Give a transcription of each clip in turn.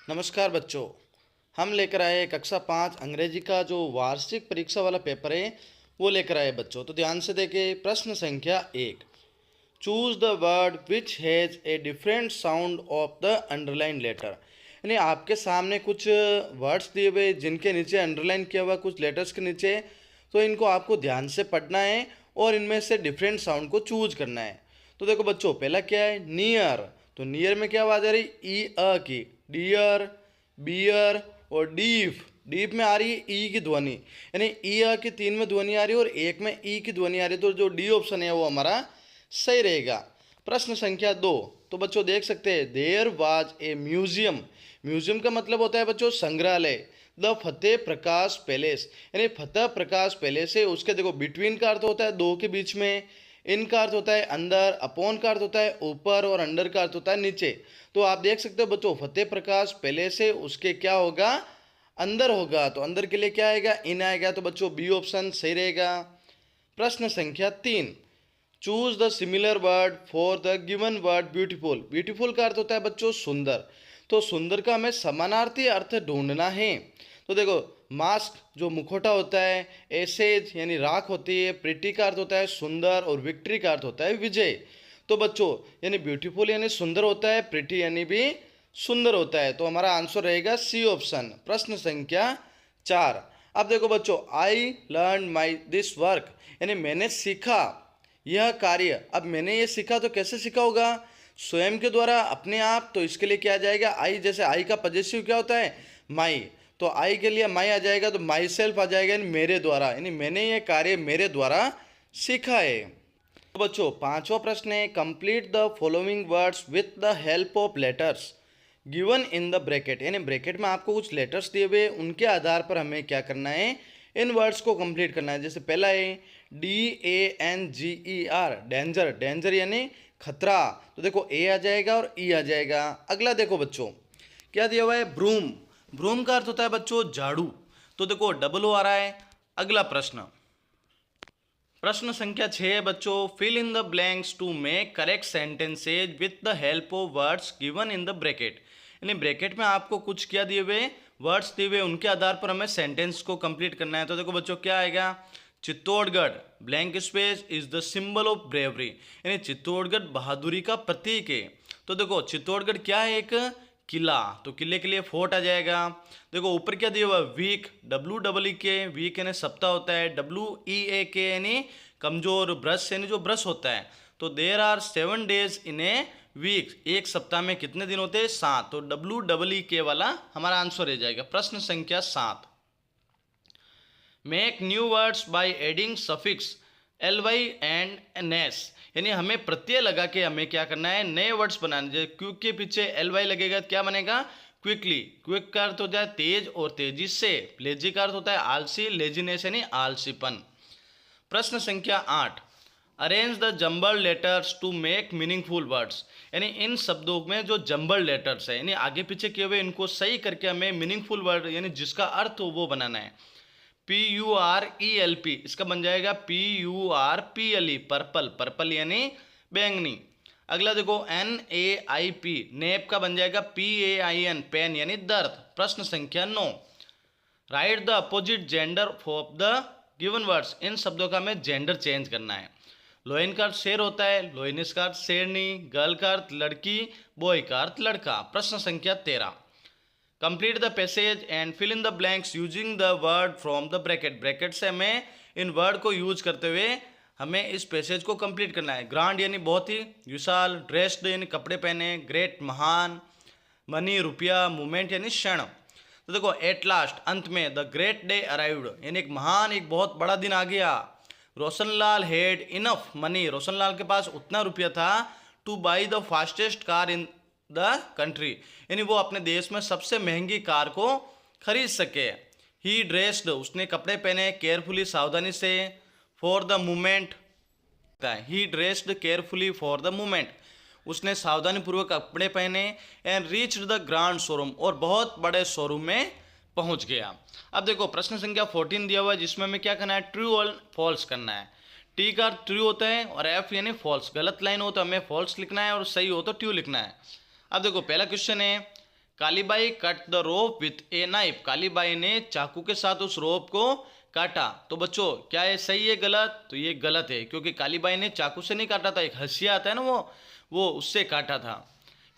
नमस्कार बच्चों। हम लेकर आए कक्षा 5 अंग्रेजी का जो वार्षिक परीक्षा वाला पेपर है वो लेकर आए बच्चों। तो ध्यान से देखें। प्रश्न संख्या 1, choose the word which has a different sound of the underline letter. यानी आपके सामने कुछ वर्ड्स दिए हुए जिनके नीचे अंडरलाइन किया हुआ कुछ लेटर्स के नीचे, तो इनको आपको ध्यान से पढ़ना है और इनमें से डिफरेंट साउंड को चूज करना है। तो देखो बच्चों, पहला क्या है, नियर। तो नियर में क्या आवाज़ आ रही, ई अ की, डियर, बियर और डीफ। डीप में आ रही है ई की ध्वनि, यानी ई अ की 3 में ध्वनि आ रही है और एक में ई की ध्वनि आ रही है। तो जो डी ऑप्शन है वो हमारा सही रहेगा। प्रश्न संख्या 2, तो बच्चों देख सकते हैं, there was a museum. Museum का मतलब होता है बच्चों संग्रहालय। द फतेह प्रकाश पैलेस, यानी फतेह प्रकाश पैलेस है, उसके देखो बिटवीन का अर्थ होता है दो के बीच में, इन का अर्थ होता है अंदर, अपॉन का अर्थ होता है ऊपर और अंडर का अर्थ होता है नीचे। तो आप देख सकते हो बच्चों, फतेह प्रकाश पैलेस है, उसके क्या होगा, अंदर होगा। तो अंदर के लिए क्या आएगा, इन आएगा। तो बच्चों बी ऑप्शन सही रहेगा। प्रश्न संख्या 3, choose the similar word for the given word beautiful. Beautiful का अर्थ होता है बच्चों सुंदर। तो सुंदर का हमें समानार्थी अर्थ ढूंढना है। तो देखो, मास्क जो मुखौटा होता है, एसेज यानी राख होती है, प्रिटी का अर्थ होता है सुंदर और विक्ट्री का अर्थ होता है विजय। तो बच्चों यानी ब्यूटीफुल यानी सुंदर होता है, प्रिटी यानी भी सुंदर होता है। तो हमारा आंसर रहेगा सी ऑप्शन। प्रश्न संख्या 4, अब देखो बच्चों, I learn my this work, यानी मैंने सीखा यह कार्य। अब मैंने ये सीखा तो कैसे सीखा होगा, स्वयं के द्वारा, अपने आप। तो इसके लिए क्या आ जाएगा, आई। जैसे आई का पजेसिव क्या होता है, माई। तो आई के लिए माई आ जाएगा, तो माई सेल्फ आ जाएगा, यानी मेरे द्वारा, यानी मैंने ये कार्य मेरे द्वारा सीखा है। तो बच्चों 5वां प्रश्न है, complete the following words with the help of letters given in the bracket. यानी ब्रैकेट में आपको कुछ लेटर्स दिए हुए, उनके आधार पर हमें क्या करना है, इन वर्ड्स को कंप्लीट करना है। जैसे पहला है DANGER, डेंजर। डेंजर यानी खतरा। तो देखो ए आ जाएगा और ई आ जाएगा। अगला देखो बच्चों, क्या दिया हुआ है, ब्रूम। ब्रूम का अर्थ होता है बच्चों झाड़ू। तो देखो डबल ओ आ रहा है। अगला प्रश्न, प्रश्न संख्या 6 है बच्चों, fill in the blanks to make correct sentences with the help of words given in the bracket. यानी ब्रैकेट में आपको कुछ क्या दिए हुए, वर्ड्स दिए हुए, उनके आधार पर हमें सेंटेंस को कंप्लीट करना है। तो देखो बच्चों क्या आएगा, Chittorgarh blank space is the symbol of bravery, यानी चित्तौड़गढ़ बहादुरी का प्रतीक है। तो देखो चित्तौड़गढ़ क्या है, एक किला। तो किले के लिए फोर्ट आ जाएगा। देखो ऊपर क्या दिया हुआ, वीक, WEEK, वीक यानी सप्ताह होता है, WEAK यानी कमजोर, ब्रश यानी जो ब्रश होता है। तो there are 7 days in a week, एक सप्ताह में कितने दिन होते हैं, 7। तो WEEK वाला हमारा आंसर रह जाएगा। प्रश्न संख्या 7, make new words by adding suffix ly and nes, यानी हमें प्रत्यय लगा के हमें क्या करना है, नए वर्ड्स बनाने। जैसे क्विक के पीछे ly लगेगा तो क्या बनेगा, क्विकली। क्विक का अर्थ होता है तेज और तेजी से। लेजी का अर्थ होता है आलसी, लेजीनेस यानी आलसीपन। प्रश्न संख्या 8, arrange the jumble letters to make meaningful words, यानी इन शब्दों में जो जम्बल लेटर्स है, यानी आगे पीछे किए हुए, इनको सही करके हमें मीनिंगफुल वर्ड यानी जिसका अर्थ हो वो बनाना है। PURELP, इसका बन जाएगा PURPLE, पर्पल। पर्पल यानी बैंगनी। अगला देखो NAIP, नेप का बन जाएगा PAIN, पेन यानी दर्द। प्रश्न संख्या 9, write the opposite gender of the given words, इन शब्दों का हमें जेंडर चेंज करना है। लोइन का अर्थ शेर होता है, लोइनिस का अर्थ शेरनी, गर्ल का अर्थ लड़की, बॉय का अर्थ लड़का। प्रश्न संख्या 13, complete the passage and fill in the blanks using the word from the bracket. Bracket से हमें इन वर्ड को यूज करते हुए हमें इस पैसेज को कंप्लीट करना है। ग्रांड यानी बहुत ही, विशाल, ड्रेस्ड यानी कपड़े पहने, ग्रेट महान, मनी रुपया, मूवमेंट यानी क्षण। तो देखो एट लास्ट अंत में, द ग्रेट डे अराइव्ड, यानी एक महान, एक बहुत बड़ा दिन आ गया। Roshanlal had enough money, Roshanlal के पास उतना रुपया था, two by the fastest car in the country, यानी वो अपने देश में सबसे महंगी कार को खरीद सके। ही ड्रेस्ड, उसने कपड़े पहने, केयरफुली सावधानी से, for the movement, he dressed carefully for the movement, उसने सावधानी पूर्वक कपड़े पहने। And reached the grand showroom, और बहुत बड़े शोरूम में पहुंच गया। अब देखो प्रश्न संख्या 14 दिया हुआ है, जिसमें हमें क्या करना है, ट्रू और फॉल्स करना है। टी का ट्रू होता है और एफ यानी फॉल्स। गलत लाइन हो तो हमें फॉल्स लिखना है और सही हो तो ट्रू लिखना है। अब देखो पहला क्वेश्चन है, Kalibai cut the rope with a knife, Kalibai ने चाकू के साथ उस रोप को काटा। तो बच्चों क्या ये सही है गलत? तो ये गलत है, क्योंकि कालीबाई ने चाकू से नहीं काटा था, एक हंसिया आता है ना वो उससे काटा था।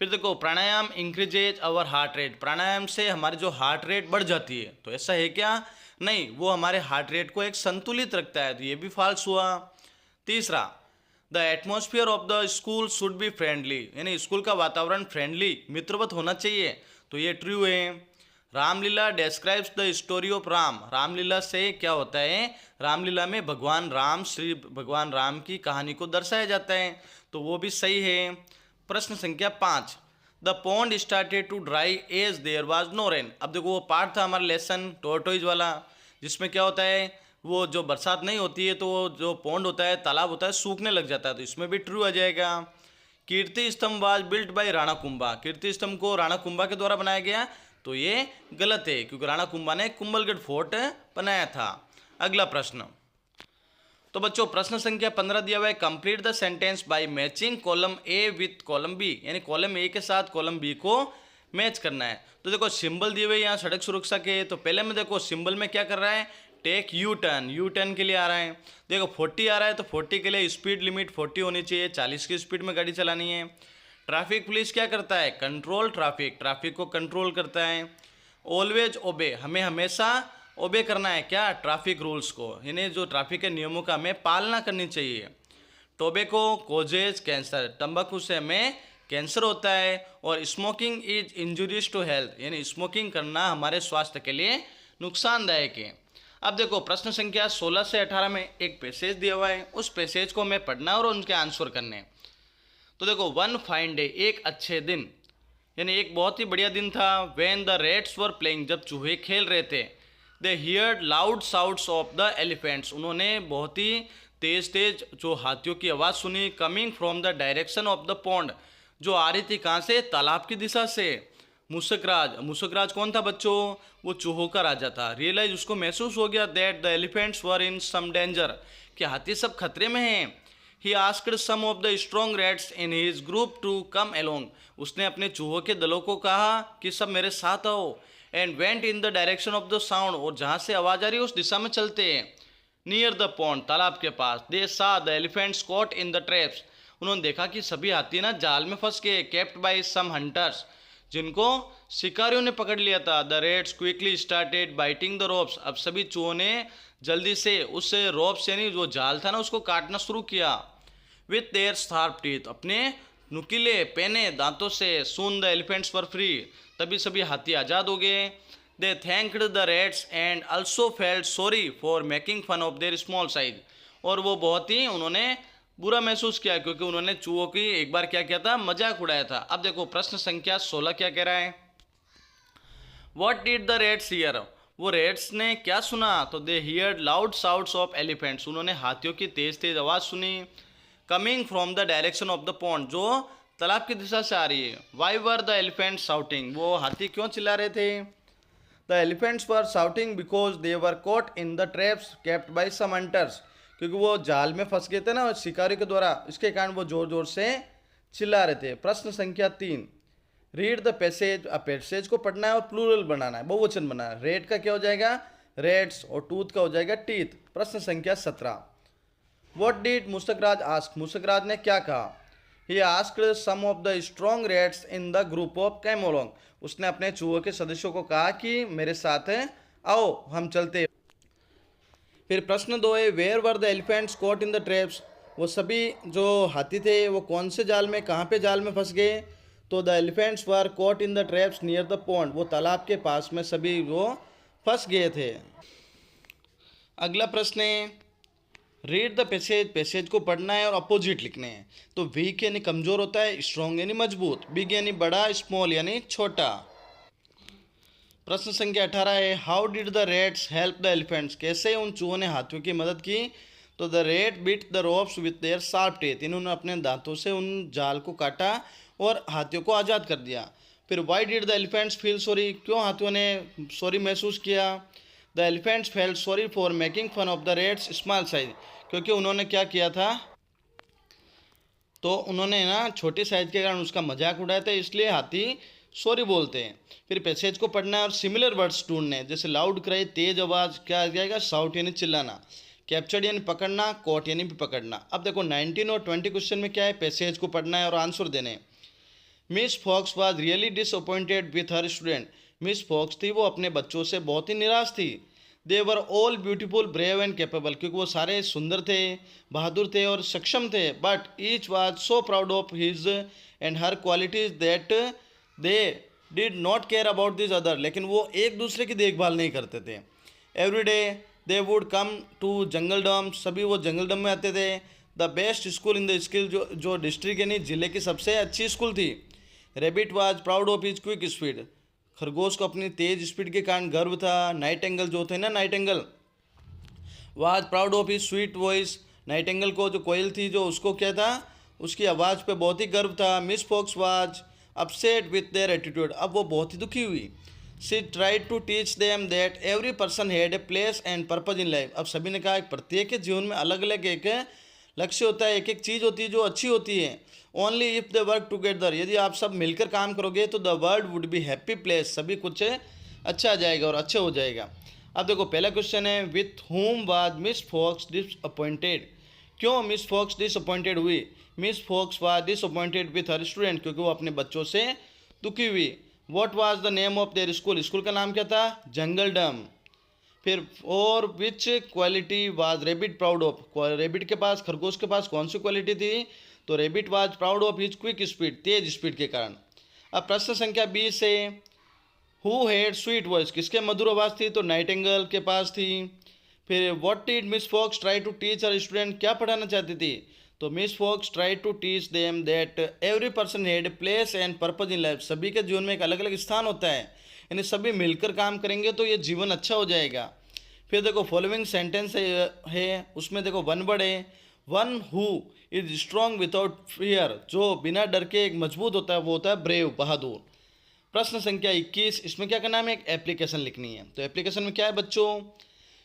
फिर देखो प्राणायाम इंक्रीजेज अवर हार्ट रेट, प्राणायाम से हमारी जो हार्ट रेट बढ़ जाती है, तो ऐसा है क्या? नहीं, वो हमारे हार्ट रेट को एक संतुलित रखता है, तो ये भी फॉल्स हुआ। तीसरा, the atmosphere of the school should be friendly, यानी स्कूल का वातावरण फ्रेंडली मित्रवत होना चाहिए, तो ये ट्रू है। Ramlila describes the story of Ram, Ramlila से क्या होता है? रामलीला में भगवान राम, श्री भगवान राम की कहानी को दर्शाया जाता है, तो वो भी सही है। प्रश्न संख्या 5, the pond started to dry as there was no rain. अब देखो वो पार्ट था हमारा लेसन टोरटोइज वाला, जिसमें क्या होता है, वो जो बरसात नहीं होती है तो वो जो पॉन्ड होता है, तालाब होता है, सूखने लग जाता है, तो इसमें भी ट्रू आ जाएगा। Kirti Stambh was built by Rana Kumbha, Kirti Stambh को राणा कुंभा के द्वारा बनाया गया, तो ये गलत है, क्योंकि राणा कुंभा ने कुंभलगढ़ फोर्ट बनाया था। अगला प्रश्न, तो बच्चों प्रश्न संख्या 15 दिया हुआ है, complete the sentence by matching column A with column B, यानी कॉलम ए के साथ कॉलम बी को मैच करना है। तो देखो सिंबल दिए हुए यहाँ सड़क सुरक्षा के, तो पहले में देखो सिंबल में क्या कर रहा है, take U turn, U turn के लिए आ रहा है। देखो 40 आ रहा है, तो 40 के लिए स्पीड लिमिट 40 होनी चाहिए, 40 की स्पीड में गाड़ी चलानी है। ट्रैफिक पुलिस क्या करता है, कंट्रोल ट्रैफिक, ट्रैफिक को कंट्रोल करता है। ऑलवेज ओबे, हमें हमेशा ओबे करना है क्या, ट्रैफिक रूल्स को, यानी जो ट्रैफिक के नियमों का हमें पालना करनी चाहिए। टोबैको कोजेज कैंसर, तंबाकू से हमें कैंसर होता है। और smoking is injurious to health, यानी स्मोकिंग करना हमारे स्वास्थ्य के लिए नुकसानदायक है। अब देखो प्रश्न संख्या 16 से 18 में एक पैसेज दिया हुआ है, उस पैसेज को हमें पढ़ना और उनके आंसर करने। तो देखो वन फाइन डे, एक अच्छे दिन, यानी एक बहुत ही बढ़िया दिन था। When the rats were playing, जब चूहे खेल रहे थे। They heard loud shouts of the elephants, उन्होंने बहुत ही तेज तेज जो हाथियों की आवाज़ सुनी। Coming from the direction of the pond, जो आ रही थी कहाँ से, तालाब की दिशा से। मुसकराज, मुसकराज कौन था बच्चों, वो चूहों का राजा था। रियलाइज, उसको महसूस हो गया that the elephants were in some danger, कि हाथी सब खतरे में हैं। He asked some of the strong rats in his group to come along, उसने अपने चूहों के दलों को कहा कि सब मेरे साथ आओ। And went in the direction of the sound, और जहाँ से आवाज़ आ रही है उस दिशा में चलते हैं। नियर द पॉन्ड, तालाब के पास। दे सा the elephants caught in the traps, उन्होंने देखा कि सभी हाथी ना जाल में फंस गए। केप्ट बाय सम हंटर्स, जिनको शिकारियों ने पकड़ लिया था। The rates quickly started biting the ropes, अब सभी चूहों ने जल्दी से उस रोप्स यानी जो जाल था ना उसको काटना शुरू किया। विथ देयर शार्प टीथ, अपने नुकीले पेने दांतों से। Soon the elephants were free, तभी सभी हाथी आज़ाद हो गए। They thanked the rats and also felt sorry for making fun of their small size, और वो बहुत ही उन्होंने बुरा महसूस किया क्योंकि उन्होंने चूहों की एक बार क्या किया था, मजाक उड़ाया था। अब देखो प्रश्न संख्या 16 क्या कह रहा है, what did the rats hear, वो रेट्स ने क्या सुना, तो they heard loud shouts of elephants, उन्होंने हाथियों की तेज तेज आवाज़ सुनी। Coming from the direction of the pond, जो तालाब की दिशा से आ रही है। Why were the elephants shouting, वो हाथी क्यों चिल्ला रहे थे। The elephants were shouting because they were caught in the traps kept by some hunters, क्योंकि वो जाल में फंस गए थे ना शिकारी के द्वारा, इसके कारण वो जोर जोर से चिल्ला रहे थे। प्रश्न संख्या 3, रीड द पैसेज, अब पैसेज को पढ़ना है और प्लूरल बनाना है, बहुवचन बनाना है। रेड का क्या हो जाएगा, रेड्स, और टूथ का हो जाएगा टीथ। प्रश्न संख्या 17, what did Mushakraj ask, Mushakraj ने क्या कहा। He asked some of the strong rats in the group of came along, उसने अपने चूहों के सदस्यों को कहा कि मेरे साथ आओ हम चलते। फिर प्रश्न 2 है, where were the elephants caught in the traps, वो सभी जो हाथी थे वो कौन से जाल में, कहाँ पे जाल में फंस गए, तो the elephants were caught in the traps near the pond, वो तालाब के पास में सभी वो फंस गए थे। अगला प्रश्न है, रीड द पैसेज, पैसेज को पढ़ना है और अपोजिट लिखने हैं। तो वीक यानी कमज़ोर होता है, स्ट्रॉन्ग यानी मजबूत, बिग यानी बड़ा, स्मॉल यानी छोटा। प्रश्न संख्या 18 है, how did the rates help the elephants, कैसे उन चूहों ने हाथियों की मदद की। तो the rate bit the ropes with their sharp teeth, इन्होंने अपने दांतों से उन जाल को काटा और हाथियों को आज़ाद कर दिया। फिर why did the elephants feel sorry, क्यों हाथियों ने सॉरी महसूस किया। The elephants felt sorry for making fun of the rats small size, क्योंकि उन्होंने क्या किया था, तो उन्होंने ना छोटी साइज के कारण उसका मजाक उड़ाया था, इसलिए हाथी सॉरी बोलते हैं। फिर पैसेज को पढ़ना है और सिमिलर वर्ड्स ढूंढने हैं, जैसे लाउड क्राई तेज आवाज़, क्या आ जाएगा, शाउट यानी चिल्लाना, कैप्चर्ड यानी पकड़ना, कॉट यानी भी पकड़ना। अब देखो 19 और 20 क्वेश्चन में क्या है, पैसेज को पढ़ना है और आंसर देने हैं। Miss Fox was really disappointed with her student. Miss Fox थी वो अपने बच्चों से बहुत ही निराश थी। They were all beautiful brave and capable, क्योंकि वो सारे सुंदर थे, बहादुर थे और सक्षम थे। But each was so proud of his and her qualities that they did not care about this other, लेकिन वो एक दूसरे की देखभाल नहीं करते थे। Every day they would come to jungledom, सभी वो जंगल डम में आते थे। The best school in the skill, जो डिस्ट्रिक्ट यानी जिले की सबसे अच्छी स्कूल थी। Rabbit was proud of his quick speed, खरगोश को अपनी तेज स्पीड के कारण गर्व था। नाइट एंगल जो थे ना, night angle was proud of his sweet voice, night angle को जो कोयल थी जो उसको क्या था, उसकी आवाज़ पे बहुत ही गर्व था। Miss Fox was upset with their attitude, अब वो बहुत ही दुखी हुई। She tried to teach them that every person had a place and purpose in life, अब सभी ने कहा प्रत्येक के जीवन में अलग अलग एक लक्ष्य होता है, एक एक चीज़ होती है जो अच्छी होती है। Only if they work together, यदि आप सब मिलकर काम करोगे तो the world would be happy place, सभी कुछ अच्छा आ जाएगा और अच्छा हो जाएगा। अब देखो पहला क्वेश्चन है, with whom was Miss Fox disappointed, क्यों मिस फॉक्स डिसअपॉइंटेड हुई। Miss Fox was disappointed with her student, क्योंकि वो अपने बच्चों से दुखी हुई। What was the name of their school, school का नाम क्या था, जंगल डम। फिर और which quality was rabbit proud of, rabbit के पास, खरगोश के पास कौन सी क्वालिटी थी, तो rebate was proud of his quick speed, Tej speed के कारण। अब प्रश्न संख्या 20 से, हु हैड स्वीट वॉइस, किसके मधुर आवाज़ थी, तो नाइटिंगेल के पास थी। फिर what did Miss Fox try to teach her student, क्या पढ़ाना चाहती थी, तो Miss Fox try to teach them that every person had a place and purpose in life, सभी के जीवन में एक अलग अलग स्थान होता है, यानी सभी मिलकर काम करेंगे तो ये जीवन अच्छा हो जाएगा। फिर देखो फॉलोइंग सेंटेंस है उसमें देखो वन वर्ड है, one who is strong without fear, जो बिना डर के एक मजबूत होता है वो होता है ब्रेव, बहादुर। प्रश्न संख्या 21, इसमें क्या करना है, हमें एक एप्लीकेशन लिखनी है। तो एप्लीकेशन में क्या है बच्चों,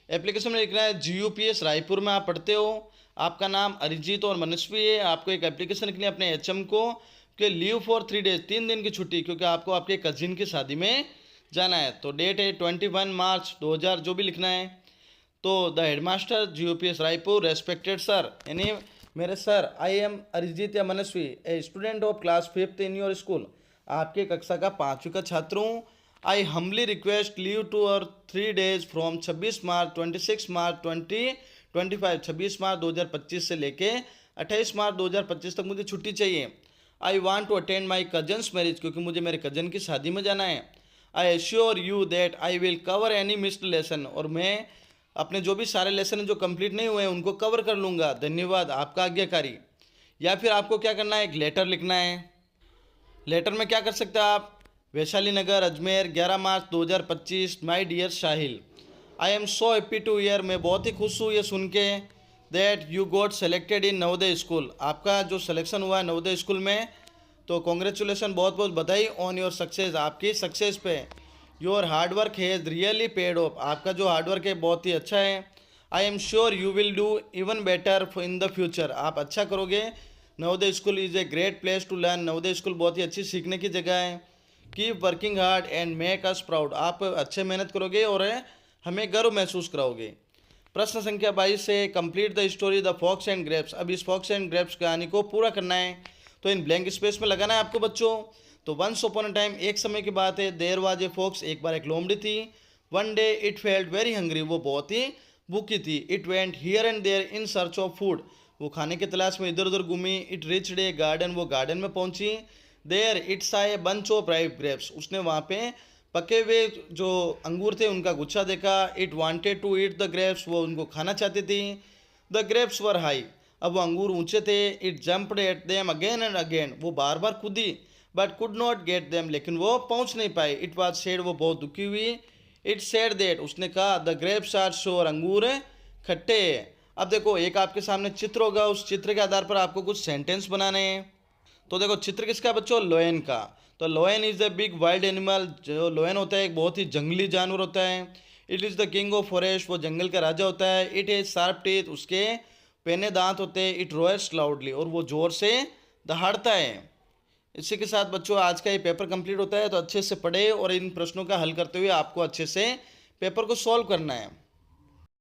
एप्लीकेशन में लिखना है GUPS रायपुर में आप पढ़ते हो, आपका नाम अरिजीत और मनस्वी है, आपको एक एप्लीकेशन लिखनी है अपने HM को कि लीव फॉर 3 डेज, 3 दिन की छुट्टी, क्योंकि आपको आपके कजिन की शादी में जाना है। तो डेट है 21 मार्च 2000, जो भी लिखना है। तो the headmaster GUPS Raipur, respected sir, यानी मेरे सर, आई एम अरिजीत या Manasvi, a student of class 5th in your school, आपके कक्षा का 5वीं का छात्र हूँ। I humbly request leave to और 3 डेज फ्रॉम 26 मार्च 26 मार्च 2025, 26 मार्च 2025 से लेके 28 मार्च 2025 तक मुझे छुट्टी चाहिए। I want to attend my cousin's marriage, क्योंकि मुझे मेरे कजन की शादी में जाना है। I assure you that I will cover any missed lesson, और मैं अपने जो भी सारे लेसन जो कंप्लीट नहीं हुए हैं उनको कवर कर लूँगा, धन्यवाद, आपका आज्ञाकारी। या फिर आपको क्या करना है, एक लेटर लिखना है। लेटर में क्या कर सकते हैं आप, Vaishali Nagar Ajmer 11 March 2025, my dear Sahil, I am so happy to hear, मैं बहुत ही खुश हूँ ये सुन के, that you got selected in Navodaya school, आपका जो सिलेक्शन हुआ है नवोदय स्कूल में, तो कॉन्ग्रेचुलेसन, बहुत बहुत बधाई ऑन योर सक्सेस, आपकी सक्सेस पे। Your hard work has really paid off, आपका जो हार्डवर्क है बहुत ही अच्छा है। I am sure you will do even better in the future, आप अच्छा करोगे। Navodaya school is a great place to learn, Navodaya school बहुत ही अच्छी सीखने की जगह है। Keep working hard and make us proud, आप अच्छे मेहनत करोगे और हमें गर्व महसूस कराओगे। प्रश्न संख्या 22 से, complete the story the fox and grapes, अब इस फॉक्स एंड ग्रेप्स कहानी को पूरा करना है, तो इन ब्लैंक स्पेस में लगाना है आपको बच्चों। तो वंस अपॉन अ टाइम, एक समय की बात है, देयर वाज ए फॉक्स, एक बार एक लोमड़ी थी। One day it felt very hungry, वो बहुत ही भूखी थी। It went here and there in search of food, वो खाने की तलाश में इधर उधर घूमी। इट रिच्ड ए गार्डन, वो गार्डन में पहुंची। There it saw a bunch of ripe grapes, उसने वहाँ पे पके हुए जो अंगूर थे उनका गुच्छा देखा। It wanted to eat the grapes, वो उनको खाना चाहती थी। द ग्रेप्स वर हाई, अब वो अंगूर ऊंचे थे। It jumped at them again and again, वो बार बार कूदी, but could not get them, लेकिन वो पहुंच नहीं पाई। इट वाज सैड, वो बहुत दुखी हुई। इट सेड दैट, उसने कहा, द ग्रेप्स आर सोर, अंगूर खट्टे। अब देखो एक आपके सामने चित्र होगा, उस चित्र के आधार पर आपको कुछ सेंटेंस बनाने हैं। तो देखो चित्र किसका है बच्चों, लोयन का। तो लोयन is the big wild animal, जो लोयन होता है एक बहुत ही जंगली जानवर होता है। It is the king of forest, वो जंगल का राजा होता है। इट हैज शार्प टीथ, उसके पेने दांत होते हैं। इट रोयर्स लाउडली, और वो जोर से दहाड़ता है। इसी के साथ बच्चों आज का ये पेपर कंप्लीट होता है, तो अच्छे से पढ़े और इन प्रश्नों का हल करते हुए आपको अच्छे से पेपर को सॉल्व करना है।